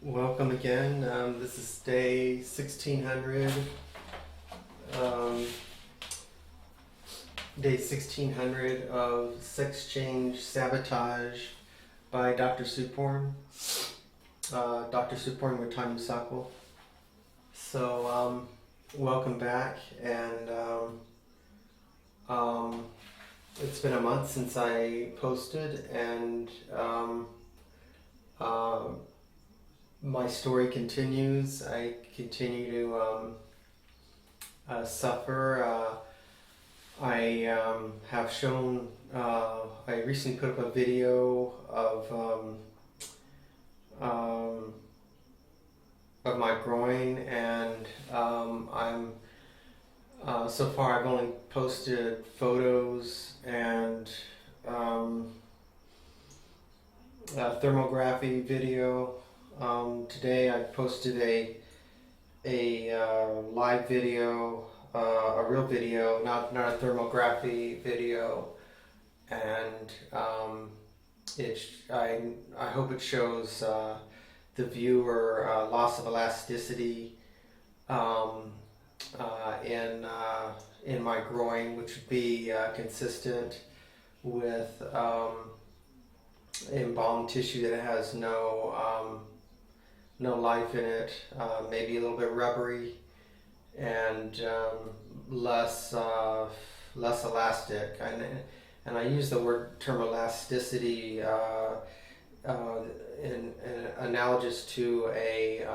Welcome again. This is day 1600. Um, Day 1600 of Sex Change Sabotage by Dr. Suporn. Dr. Suporn with Time Cycle. So, welcome back, and it's been a month since I posted, and my story continues. I continue to suffer. I have shown, I recently put up a video of my groin, and I'm so far I've only posted photos and a thermography video. Today I posted a live video, a real video, not a thermography video, and I hope it shows the viewer loss of elasticity in my groin, which would be consistent with embalmed tissue that has no life in it, maybe a little bit rubbery, and less elastic. And I use the term elasticity in analogous to a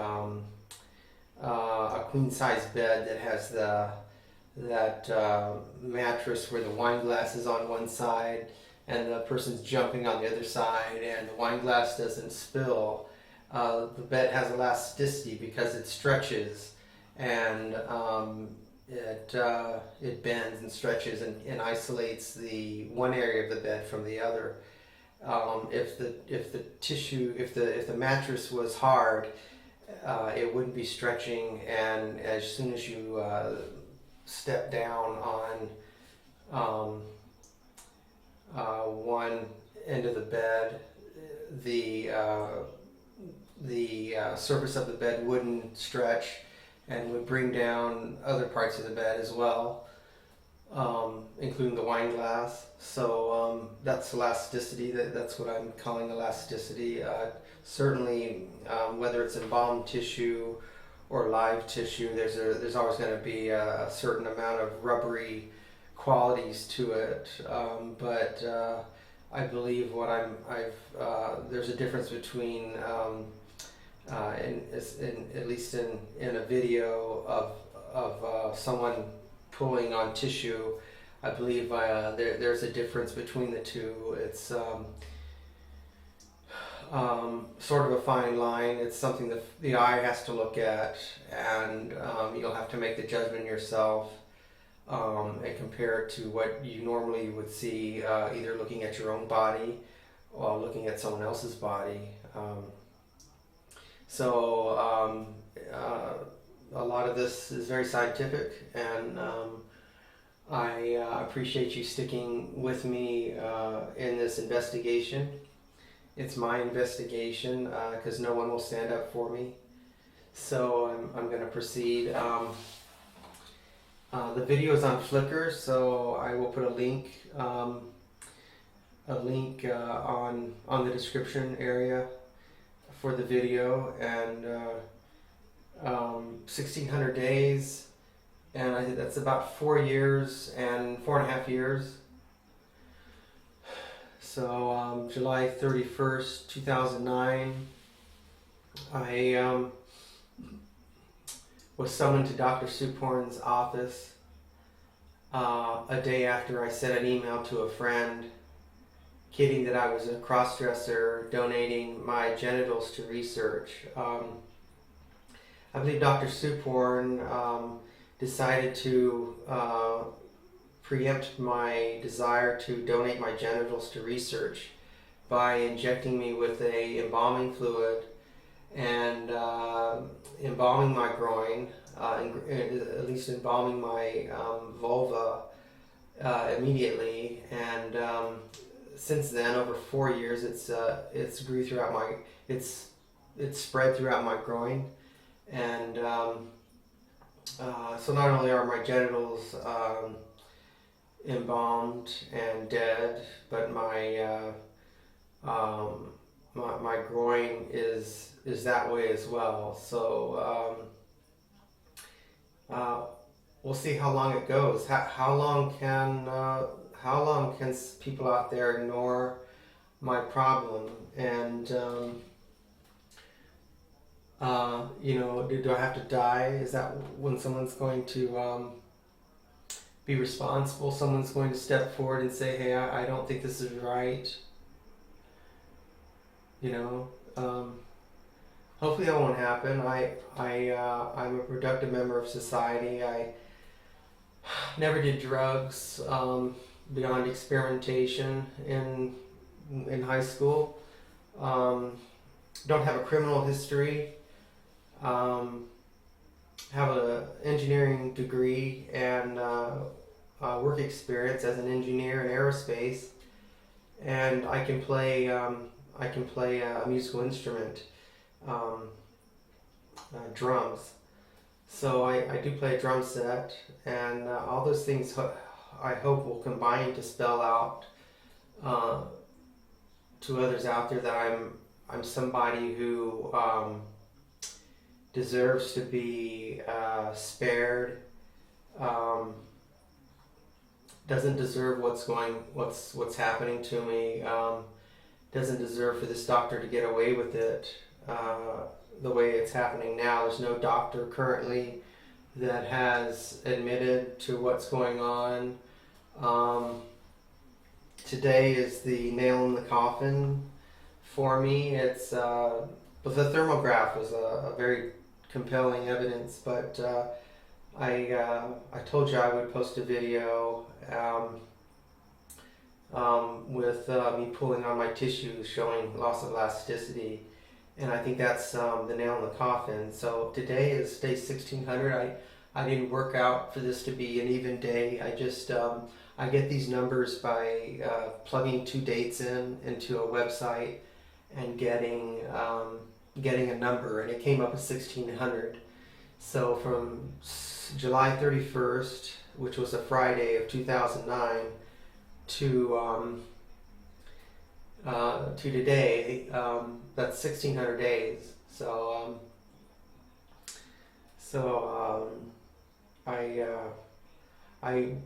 queen size bed that has that mattress where the wine glass is on one side and the person's jumping on the other side, and the wine glass doesn't spill. The bed has elasticity because it stretches, and it bends and stretches and isolates the one area of the bed from the other. If the mattress was hard, it wouldn't be stretching, and as soon as you step down on one end of the bed, the surface of the bed wouldn't stretch and would bring down other parts of the bed as well, including the wine glass. So that's elasticity. That's what I'm calling elasticity. Certainly, whether it's embalmed tissue or live tissue, there's always going to be a certain amount of rubbery qualities to it. But I believe there's a difference between at least in a video of someone pulling on tissue. I believe there's a difference between the two. It's sort of a fine line. It's something that the eye has to look at, and you'll have to make the judgment yourself and compare it to what you normally would see, either looking at your own body or looking at someone else's body. So a lot of this is very scientific, and I appreciate you sticking with me in this investigation. It's my investigation because no one will stand up for me. So I'm going to proceed. The video is on Flickr, so I will put a link on the description area for the video, and 1600 days, and I think that's about 4 years and 4.5 years. So July 31st, 2009, I was summoned to Dr. Suporn's office a day after I sent an email to a friend kidding that I was a cross-dresser donating my genitals to research. I believe Dr. Suporn decided to preempt my desire to donate my genitals to research by injecting me with a embalming fluid and embalming my groin, at least embalming my vulva immediately, and since then, over 4 years, it's grew throughout it's it's spread throughout my groin, and so not only are my genitals embalmed and dead, but my groin is that way as well. So we'll see how long it goes. How long can people out there ignore my problem? And do I have to die? Is that when someone's going to be responsible? Someone's going to step forward and say, "Hey, I don't think this is right." You know. Hopefully that won't happen. I'm a productive member of society. I never did drugs beyond experimentation in high school. Don't have a criminal history. Have an engineering degree and work experience as an engineer in aerospace, and I can play a musical instrument, drums. So I do play a drum set, and all those things I hope will combine to spell out to others out there that I'm somebody who deserves to be spared, doesn't deserve what's happening to me, doesn't deserve for this doctor to get away with it the way it's happening now. There's no doctor currently that has admitted to what's going on. Today is the nail in the coffin for me. It's but the thermograph was a very compelling evidence, but I told you I would post a video with me pulling on my tissues showing loss of elasticity, and I think that's the nail in the coffin. So today is day 1600. I didn't work out for this to be an even day. I just I get these numbers by plugging two dates into a website and getting a number, and it came up as 1600. So from July 31st, which was a Friday of 2009, to today, that's 1600 days. So I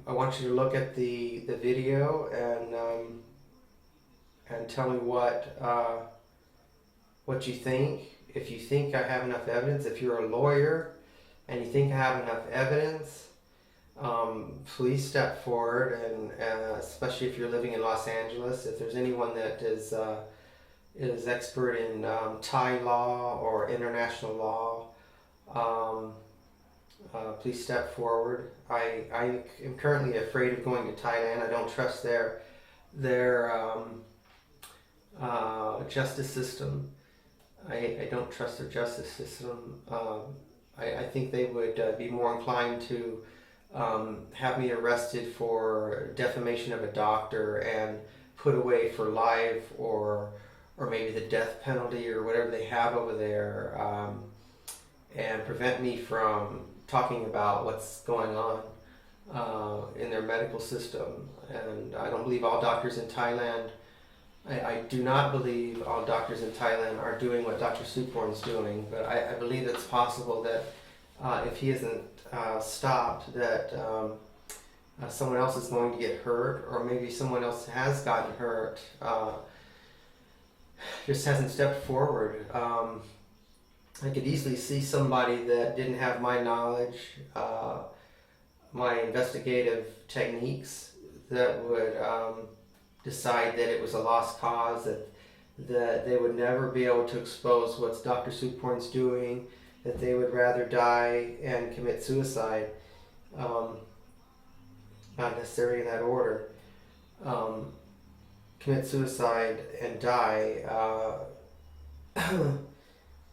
want you to look at the video and tell me what you think. If you think I have enough evidence, if you're a lawyer and you think I have enough evidence, please step forward, and especially if you're living in Los Angeles, if there's anyone that is expert in Thai law or international law, please step forward. I am currently afraid of going to Thailand. I don't trust their justice system. I don't trust their justice system. I think they would be more inclined to have me arrested for defamation of a doctor and put away for life, or maybe the death penalty or whatever they have over there, and prevent me from talking about what's going on in their medical system. And I don't believe all doctors in Thailand, I do not believe all doctors in Thailand are doing what Dr. Suporn's doing, but I believe it's possible that if he isn't stopped, that someone else is going to get hurt, or maybe someone else has gotten hurt, just hasn't stepped forward. I could easily see somebody that didn't have my knowledge, my investigative techniques, that would decide that it was a lost cause, that they would never be able to expose what Dr. Suporn's doing, that they would rather die and commit suicide, not necessarily in that order, commit suicide and die,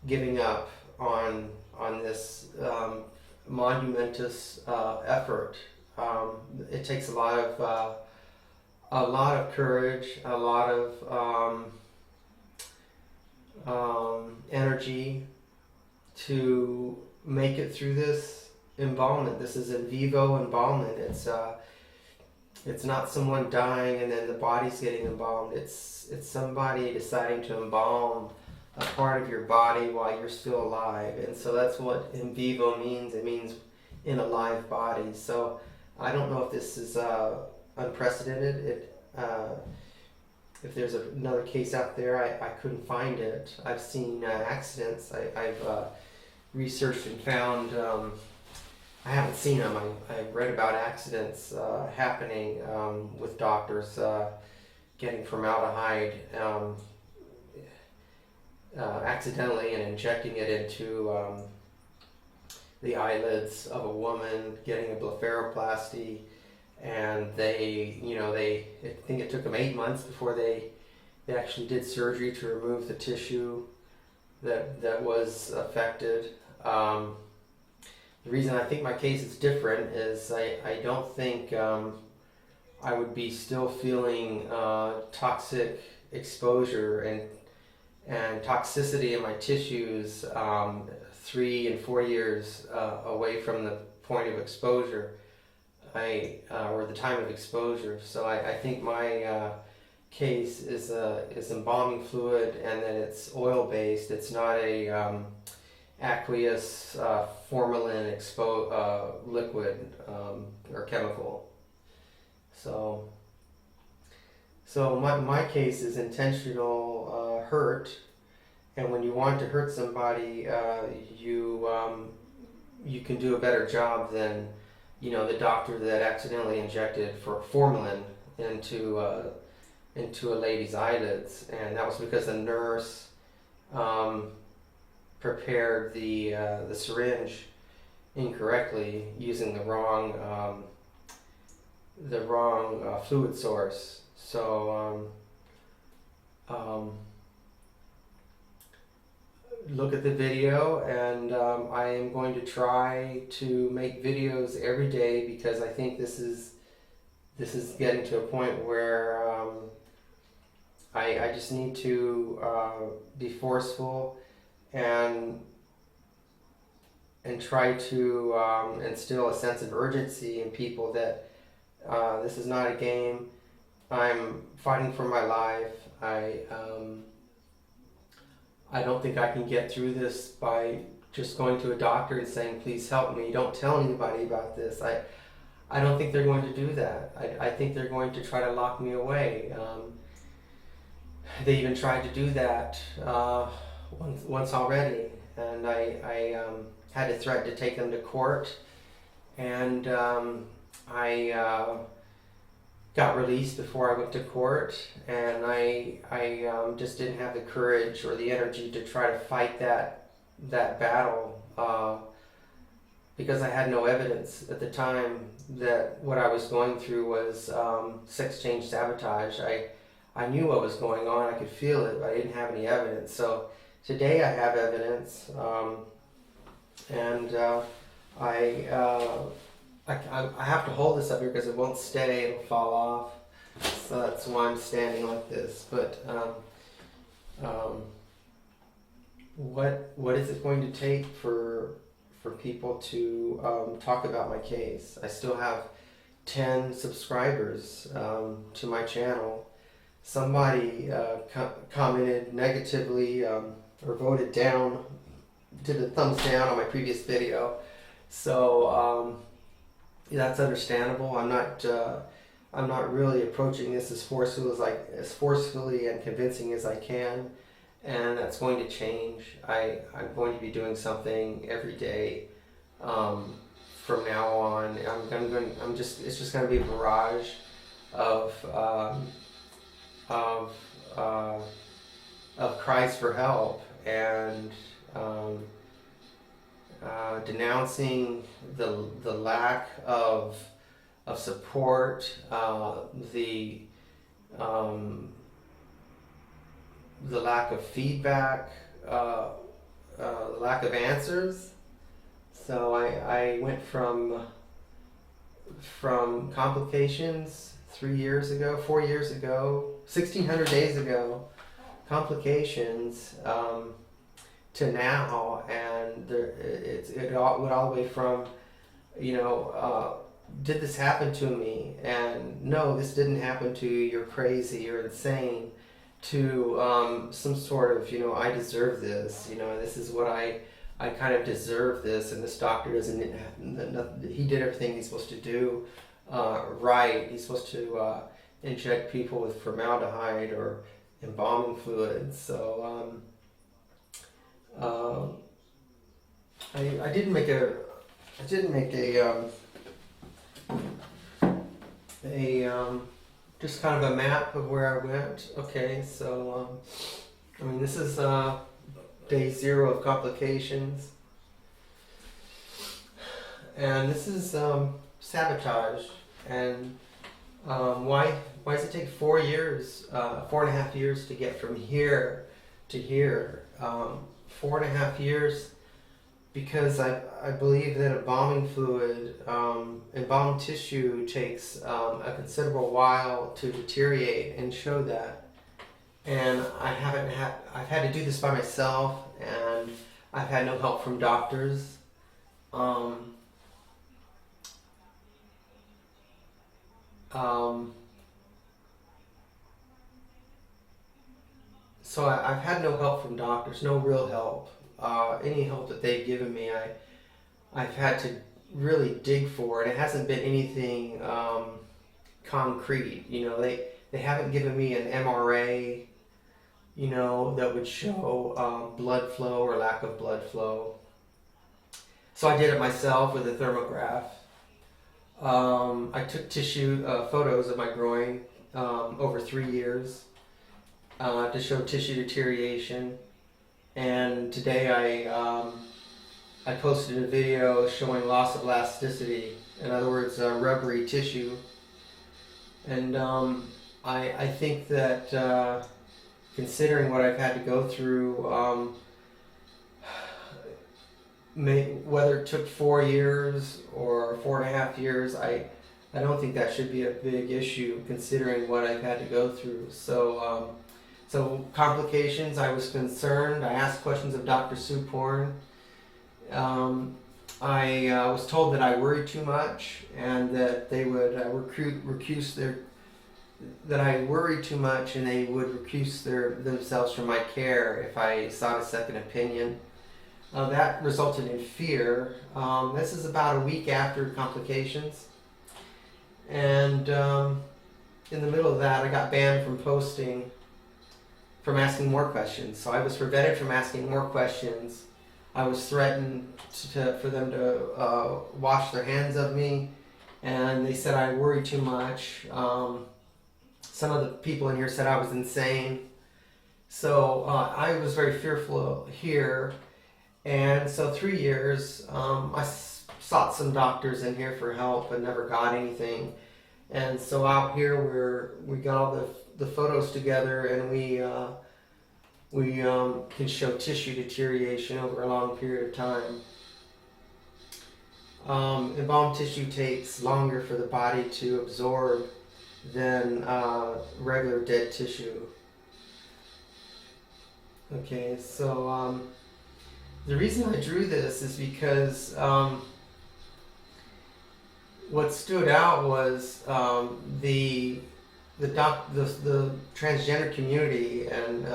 giving up on this monumentous effort. It takes a lot of courage, a lot of energy to make it through this embalmment. This is in vivo embalmment. It's not someone dying and then the body's getting embalmed. It's somebody deciding to embalm a part of your body while you're still alive. And so that's what in vivo means. It means in a live body. So I don't know if this is unprecedented. If there's another case out there, I couldn't find it. I've seen accidents. I've researched and found, I haven't seen them. I read about accidents happening with doctors getting formaldehyde accidentally and injecting it into the eyelids of a woman, getting a blepharoplasty. And I think it took them 8 months before they actually did surgery to remove the tissue that was affected. The reason I think my case is different is I don't think I would be still feeling toxic exposure and toxicity in my tissues 3 and 4 years away from the point of exposure. Or the time of exposure. So I think my case is embalming fluid, and then it's oil based. It's not a aqueous formalin liquid or chemical. So my case is intentional hurt, and when you want to hurt somebody, you can do a better job than the doctor that accidentally injected formalin into a lady's eyelids, and that was because the nurse prepared the syringe incorrectly using the wrong fluid source. So look at the video, and I am going to try to make videos every day, because I think this is getting to a point where I just need to be forceful and try to instill a sense of urgency in people that this is not a game. I'm fighting for my life. I don't think I can get through this by just going to a doctor and saying, please help me, don't tell anybody about this. I don't think they're going to do that. I think they're going to try to lock me away. They even tried to do that once already, and I had to threaten to take them to court, and I got released before I went to court, and I just didn't have the courage or the energy to try to fight that battle because I had no evidence at the time that what I was going through was sex change sabotage. I knew what was going on, I could feel it, but I didn't have any evidence. So today I have evidence, and I have to hold this up here because it won't stay, it'll fall off. So that's why I'm standing like this. But what is it going to take for people to talk about my case? I still have 10 subscribers to my channel. Somebody commented negatively or voted down, did a thumbs down on my previous video. So that's understandable. I'm not really approaching this as forcefully and convincing as I can, and that's going to change. I'm going to be doing something every day from now on. It's just going to be a barrage of cries for help and denouncing the lack of support, the lack of feedback, the lack of answers. So I went from complications 4 years ago, 1,600 days ago, complications to now, and it all went all the way from, did this happen to me? And no, this didn't happen to you. You're crazy. You're insane. To some sort of, I deserve this. This is what I kind of deserve this, and this doctor doesn't. He did everything he's supposed to do right. He's supposed to inject people with formaldehyde or embalming fluid. So I did make a just kind of a map of where I went. Okay, so this is day 0 of complications, and this is sabotage. And why does it take 4 years, 4.5 years to get from here to here? 4.5 years, because I believe that embalming fluid, embalmed tissue takes a considerable while to deteriorate and show that. And I've had to do this by myself, and I've had no help from doctors. So I've had no help from doctors, no real help. Any help that they've given me, I've had to really dig for, and it hasn't been anything concrete. They haven't given me an MRA, that would show blood flow or lack of blood flow. So I did it myself with a thermograph. I took tissue photos of my groin over 3 years to show tissue deterioration. And today I posted a video showing loss of elasticity. In other words, rubbery tissue. And I think that considering what I've had to go through, whether it took 4 years or 4.5 years, I don't think that should be a big issue considering what I've had to go through. So complications, I was concerned. I asked questions of Dr. Suporn. I was told that I worried too much, and that they would that I worried too much, and they would recuse themselves from my care if I sought a second opinion. That resulted in fear. This is about a week after complications, and in the middle of that, I got banned from asking more questions. So I was prevented from asking more questions. I was threatened for them to wash their hands of me, and they said I worry too much. Some of the people in here said I was insane. So I was very fearful here. And so 3 years, I sought some doctors in here for help and never got anything. And so out here we got all the photos together, and we can show tissue deterioration over a long period of time. Embalmed tissue takes longer for the body to absorb than regular dead tissue. Okay, so the reason I drew this is because what stood out was the transgender community, and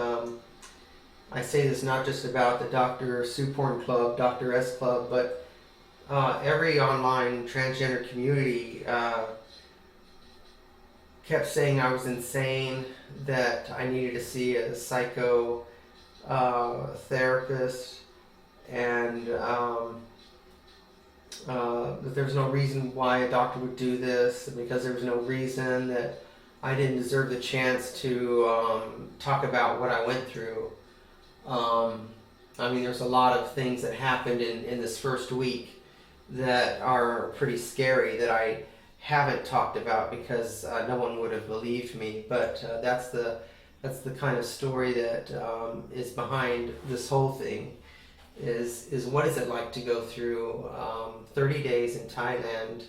I say this not just about the Dr. Suporn Club, Dr. S Club, but every online transgender community kept saying I was insane, that I needed to see a psycho therapist, and that there was no reason why a doctor would do this, because there was no reason that I didn't deserve the chance to talk about what I went through. There's a lot of things that happened in this first week that are pretty scary that I haven't talked about because no one would have believed me. But that's the kind of story that is behind this whole thing. Is what is it like to go through 30 days in Thailand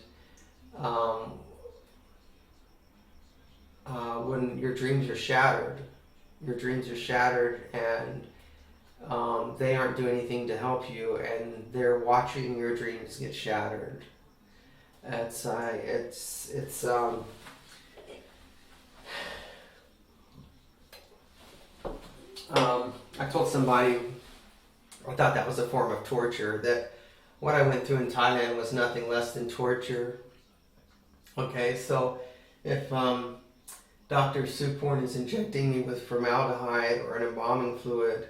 when your dreams are shattered, your dreams are shattered, and they aren't doing anything to help you, and they're watching your dreams get shattered. It's I told somebody I thought that was a form of torture. That what I went through in Thailand was nothing less than torture. Okay, so if Dr. Suporn is injecting me with formaldehyde or an embalming fluid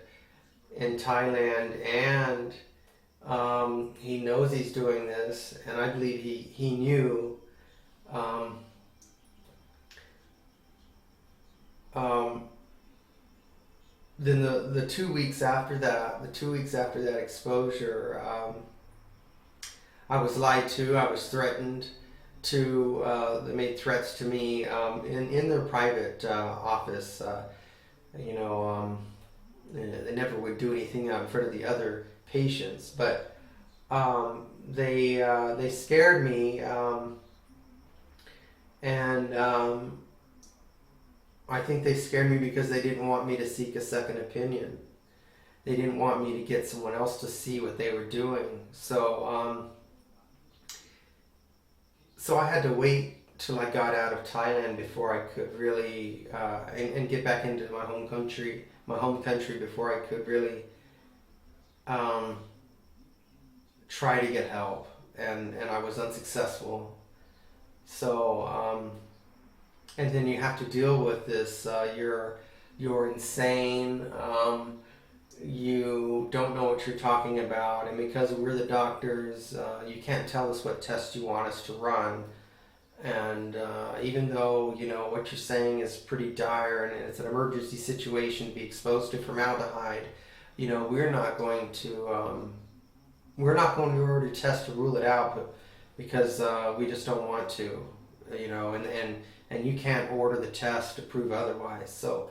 in Thailand, and he knows he's doing this, and I believe he knew. Um, then the 2 weeks after that, exposure, I was lied to. I was threatened to. They made threats to me in their private office. You know, they never would do anything out in front of the other patients, but they scared me, and I think they scared me because they didn't want me to seek a second opinion. They didn't want me to get someone else to see what they were doing. So I had to wait till I got out of Thailand before I could really and get back into my home country before I could really try to get help, and I was unsuccessful. So and then you have to deal with this. You're insane. You don't know what you're talking about, and because we're the doctors, you can't tell us what tests you want us to run. And even though you know what you're saying is pretty dire and it's an emergency situation to be exposed to formaldehyde, you know we're not going to order a test to rule it out, but because we just don't want to, you know, and you can't order the test to prove otherwise. So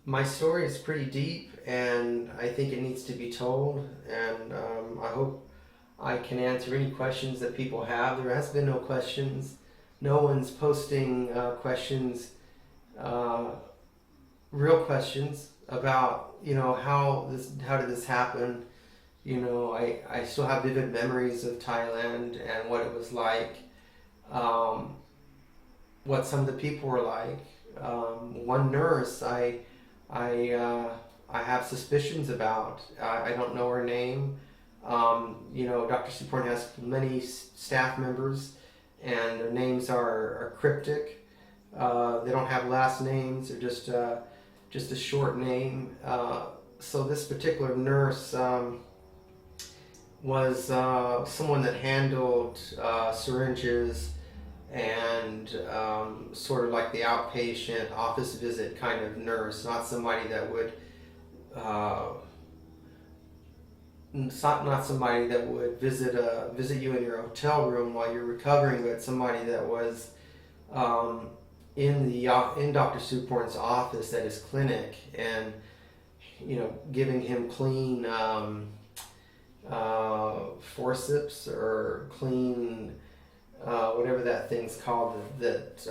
my story is pretty deep, and I think it needs to be told, and I hope I can answer any questions that people have. There has been no questions. No one's posting questions, real questions about, you know, how did this happen. You know, I still have vivid memories of Thailand and what it was like, what some of the people were like. One nurse I have suspicions about. I don't know her name. You know, Dr. Suporn has many staff members, and their names are cryptic. They don't have last names. They're just a short name. So this particular nurse was someone that handled syringes and sort of like the outpatient office visit kind of nurse, not somebody that would not somebody that would visit you in your hotel room while you're recovering, but somebody that was in Dr. Suporn's office at his clinic, and you know, giving him clean forceps or clean whatever that thing's called that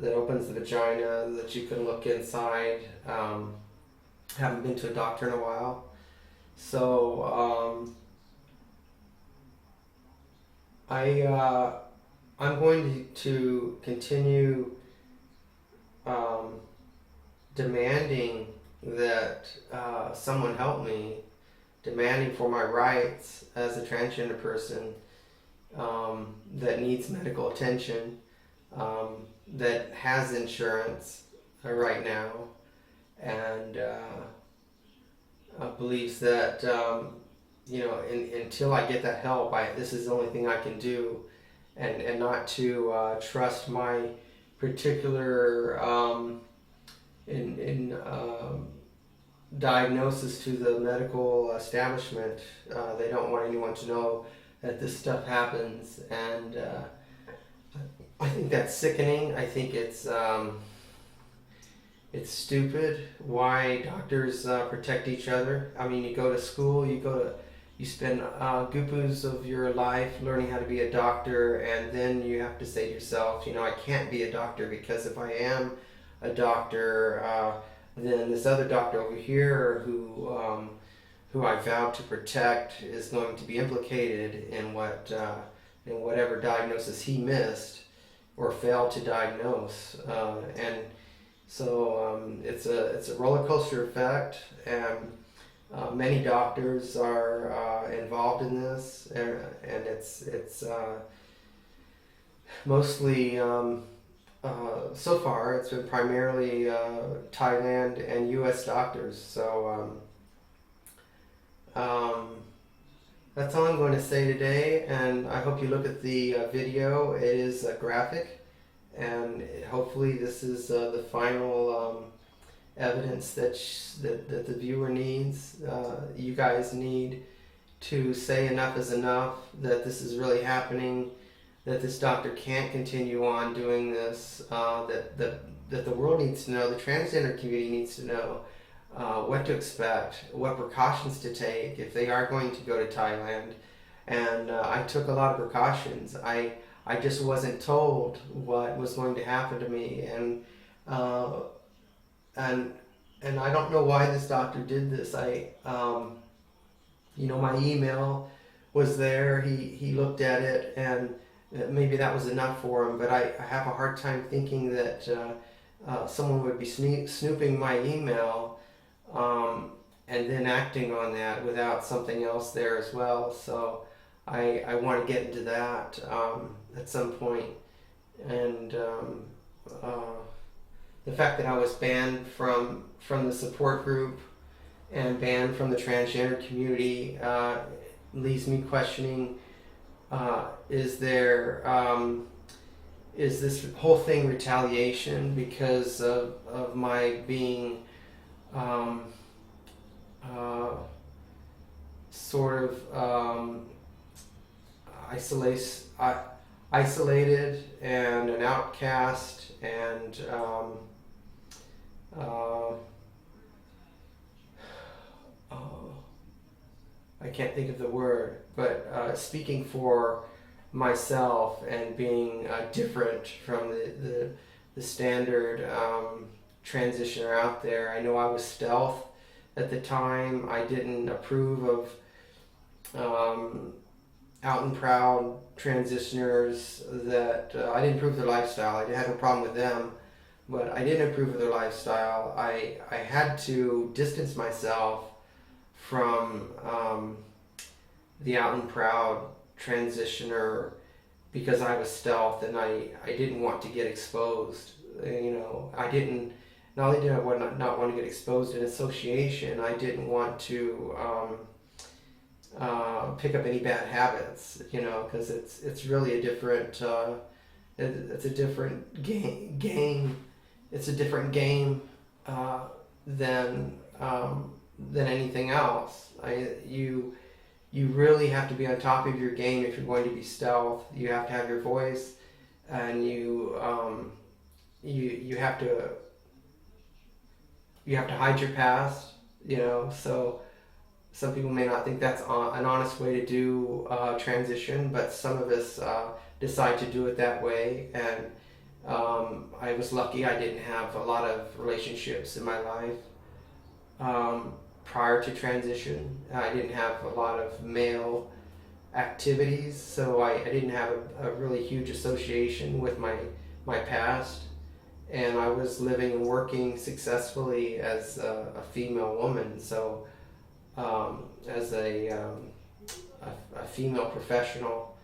opens the vagina that you can look inside. Haven't been to a doctor in a while. So I'm going to continue demanding that someone help me, demanding for my rights as a transgender person that needs medical attention, that has insurance right now, and believes that you know, until I get that help, this is the only thing I can do, and not to trust my particular diagnosis to the medical establishment. They don't want anyone to know that this stuff happens, and I think that's sickening. I think it's stupid why doctors protect each other. I mean, you go to school, you go you spend goopus of your life learning how to be a doctor, and then you have to say to yourself, I can't be a doctor, because if I am a doctor, then this other doctor over here who I vowed to protect is going to be implicated in whatever diagnosis he missed or failed to diagnose, and so it's a roller coaster effect, and many doctors are involved in this, and it's mostly so far it's been primarily Thailand and U.S. doctors. So that's all I'm going to say today, and I hope you look at the video. It is graphic, and hopefully this is the final evidence that the viewer needs. You guys need to say enough is enough, that this is really happening, that this doctor can't continue on doing this, that the world needs to know, the transgender community needs to know what to expect, what precautions to take if they are going to go to Thailand. And I took a lot of precautions. I just wasn't told what was going to happen to me, and I don't know why this doctor did this. My email was there. He looked at it, and maybe that was enough for him. But I have a hard time thinking that someone would be snooping my email and then acting on that without something else there as well. So I want to get into that at some point. And the fact that I was banned from the support group and banned from the transgender community leaves me questioning, is this whole thing retaliation because of my being isolated and an outcast, and I can't think of the word, but speaking for myself and being different from the standard transitioner out there. I know I was stealth at the time. I didn't approve of out and proud transitioners. That I didn't approve their lifestyle. I had no problem with them, but I didn't approve of their lifestyle. I had to distance myself from the out and proud transitioner because I was stealth, and I didn't want to get exposed. I didn't. Not only did I not want to get exposed in association, I didn't want to pick up any bad habits. Because it's really a different. It's a different game. It's a different game than anything else. You really have to be on top of your game if you're going to be stealth. You have to have your voice, and you have to hide your past. So some people may not think that's an honest way to do transition, but some of us decide to do it that way. And I was lucky. I didn't have a lot of relationships in my life prior to transition. I didn't have a lot of male activities, so I didn't have a really huge association with my past, and I was living and working successfully as a female woman. So as a female professional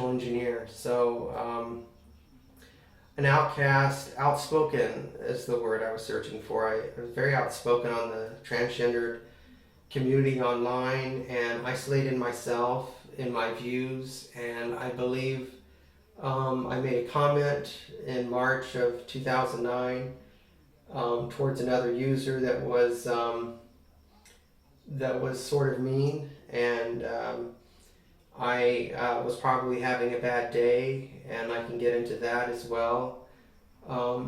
engineer. So an outcast, outspoken is the word I was searching for. I was very outspoken on the transgendered community online, and isolated myself in my views. And I believe I made a comment in March of 2009 towards another user that was sort of mean, and I was probably having a bad day, and I can get into that as well. I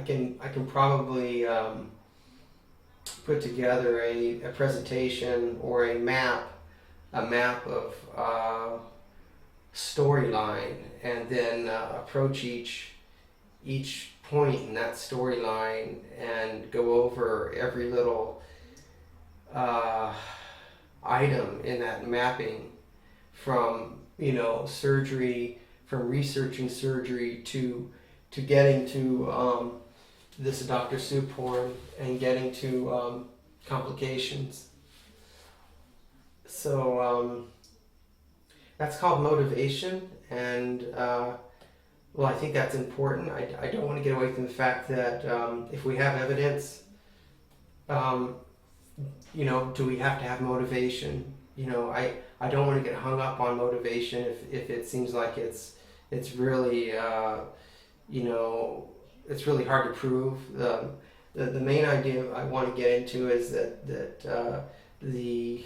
can probably put together a presentation or a map of storyline, and then approach each point in that storyline and go over every little item in that mapping, from surgery, from researching surgery to getting to this Dr. Soup horn and getting to complications. So that's called motivation, and well, I think that's important. I don't want to get away from the fact that if we have evidence, do we have to have motivation? I don't want to get hung up on motivation if it seems like it's really it's really hard to prove. The main idea I want to get into is that the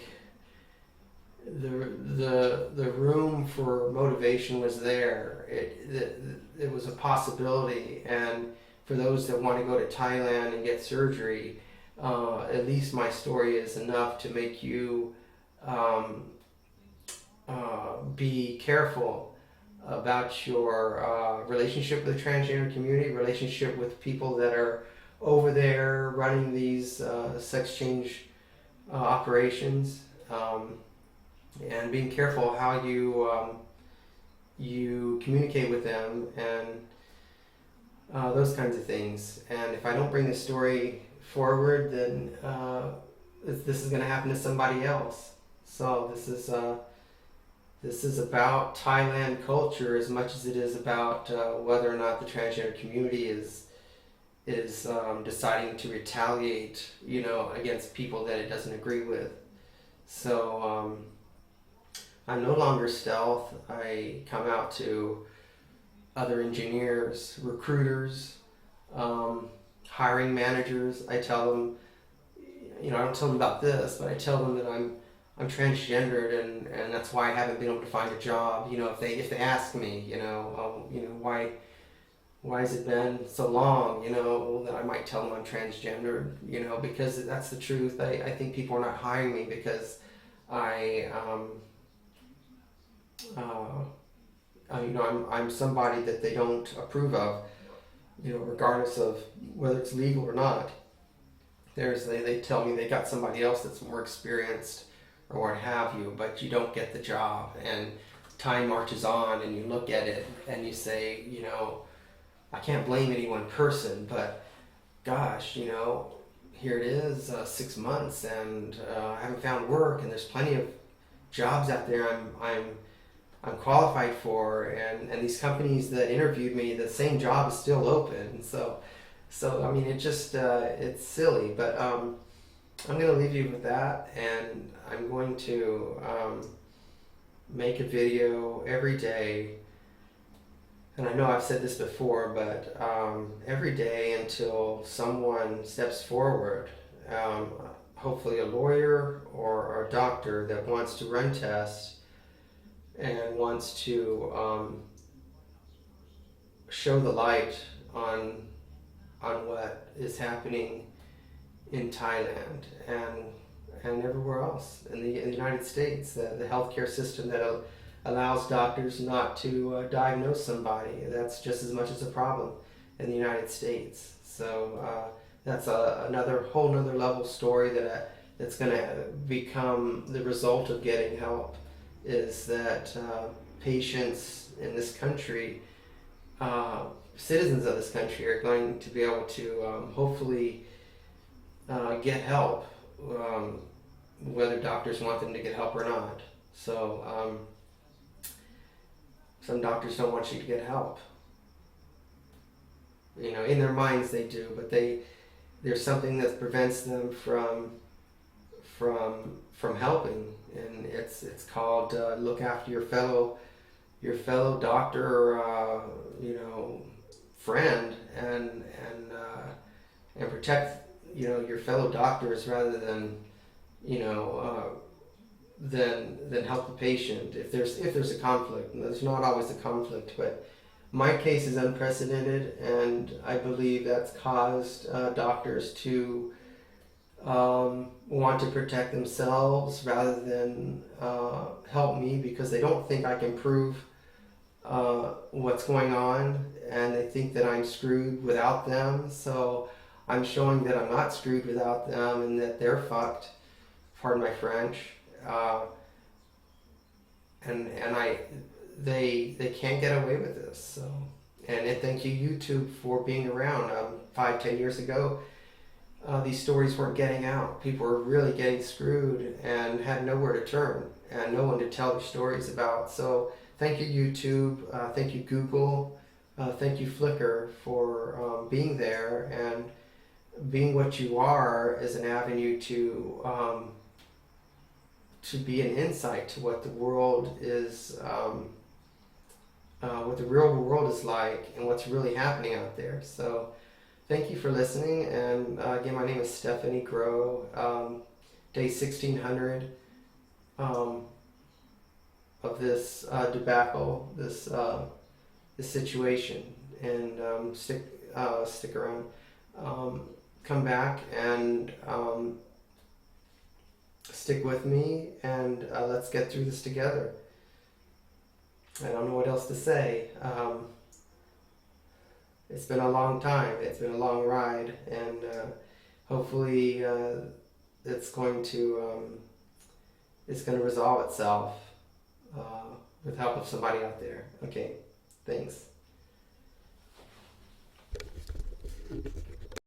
room for motivation was there. It was a possibility, and for those that want to go to Thailand and get surgery, at least my story is enough to make you be careful about your relationship with the transgender community, relationship with people that are over there running these sex change operations, and being careful how you communicate with them, and those kinds of things. And if I don't bring the story forward, then this is going to happen to somebody else. So this is about Thailand culture as much as it is about whether or not the transgender community is deciding to retaliate, against people that it doesn't agree with. So I'm no longer stealth. I come out to other engineers, recruiters, hiring managers. I tell them, I don't tell them about this, but I tell them that I'm transgendered, and that's why I haven't been able to find a job. If they ask me, why has it been so long, that I might tell them I'm transgendered, because that's the truth. I think people are not hiring me because I'm somebody that they don't approve of, regardless of whether it's legal or not. They tell me they got somebody else that's more experienced or what have you, but you don't get the job, and time marches on, and you look at it and you say, I can't blame any one person, but gosh, here it is, 6 months, and I haven't found work, and there's plenty of jobs out there I'm qualified for, and these companies that interviewed me, the same job is still open. So I mean, it just it's silly, but I'm going to leave you with that, and I'm going to make a video every day. And I know I've said this before, but every day until someone steps forward, hopefully a lawyer or a doctor that wants to run tests and wants to show the light on what is happening in Thailand and everywhere else in the United States, the healthcare system that allows doctors not to diagnose somebody. That's just as much as a problem in the United States. So that's another whole nother level story that's going to become the result of getting help, is that patients in this country, citizens of this country, are going to be able to hopefully get help, whether doctors want them to get help or not. So some doctors don't want you to get help. In their minds they do, but there's something that prevents them from helping, and it's called look after your fellow doctor, friend, and protect your fellow doctors rather than than help the patient if there's a conflict. And there's not always a conflict, but my case is unprecedented, and I believe that's caused doctors to want to protect themselves rather than help me because they don't think I can prove what's going on, and they think that I'm screwed without them. So I'm showing that I'm not screwed without them and that they're fucked. Pardon my French. Uh, and they can't get away with this. So, and thank you YouTube for being around. 5-10 years ago, these stories weren't getting out. People were really getting screwed and had nowhere to turn and no one to tell their stories about. So thank you YouTube. Thank you Google. Thank you Flickr for being there and being what you are as an avenue to be an insight to what the world is, what the real world is like and what's really happening out there. So thank you for listening. And again, my name is Stephanie Grow. Day 1600 of this debacle, this situation. And stick around. Come back and stick with me, and let's get through this together. I don't know what else to say. It's been a long time. It's been a long ride, and hopefully it's going to resolve itself with help of somebody out there. Okay, thanks.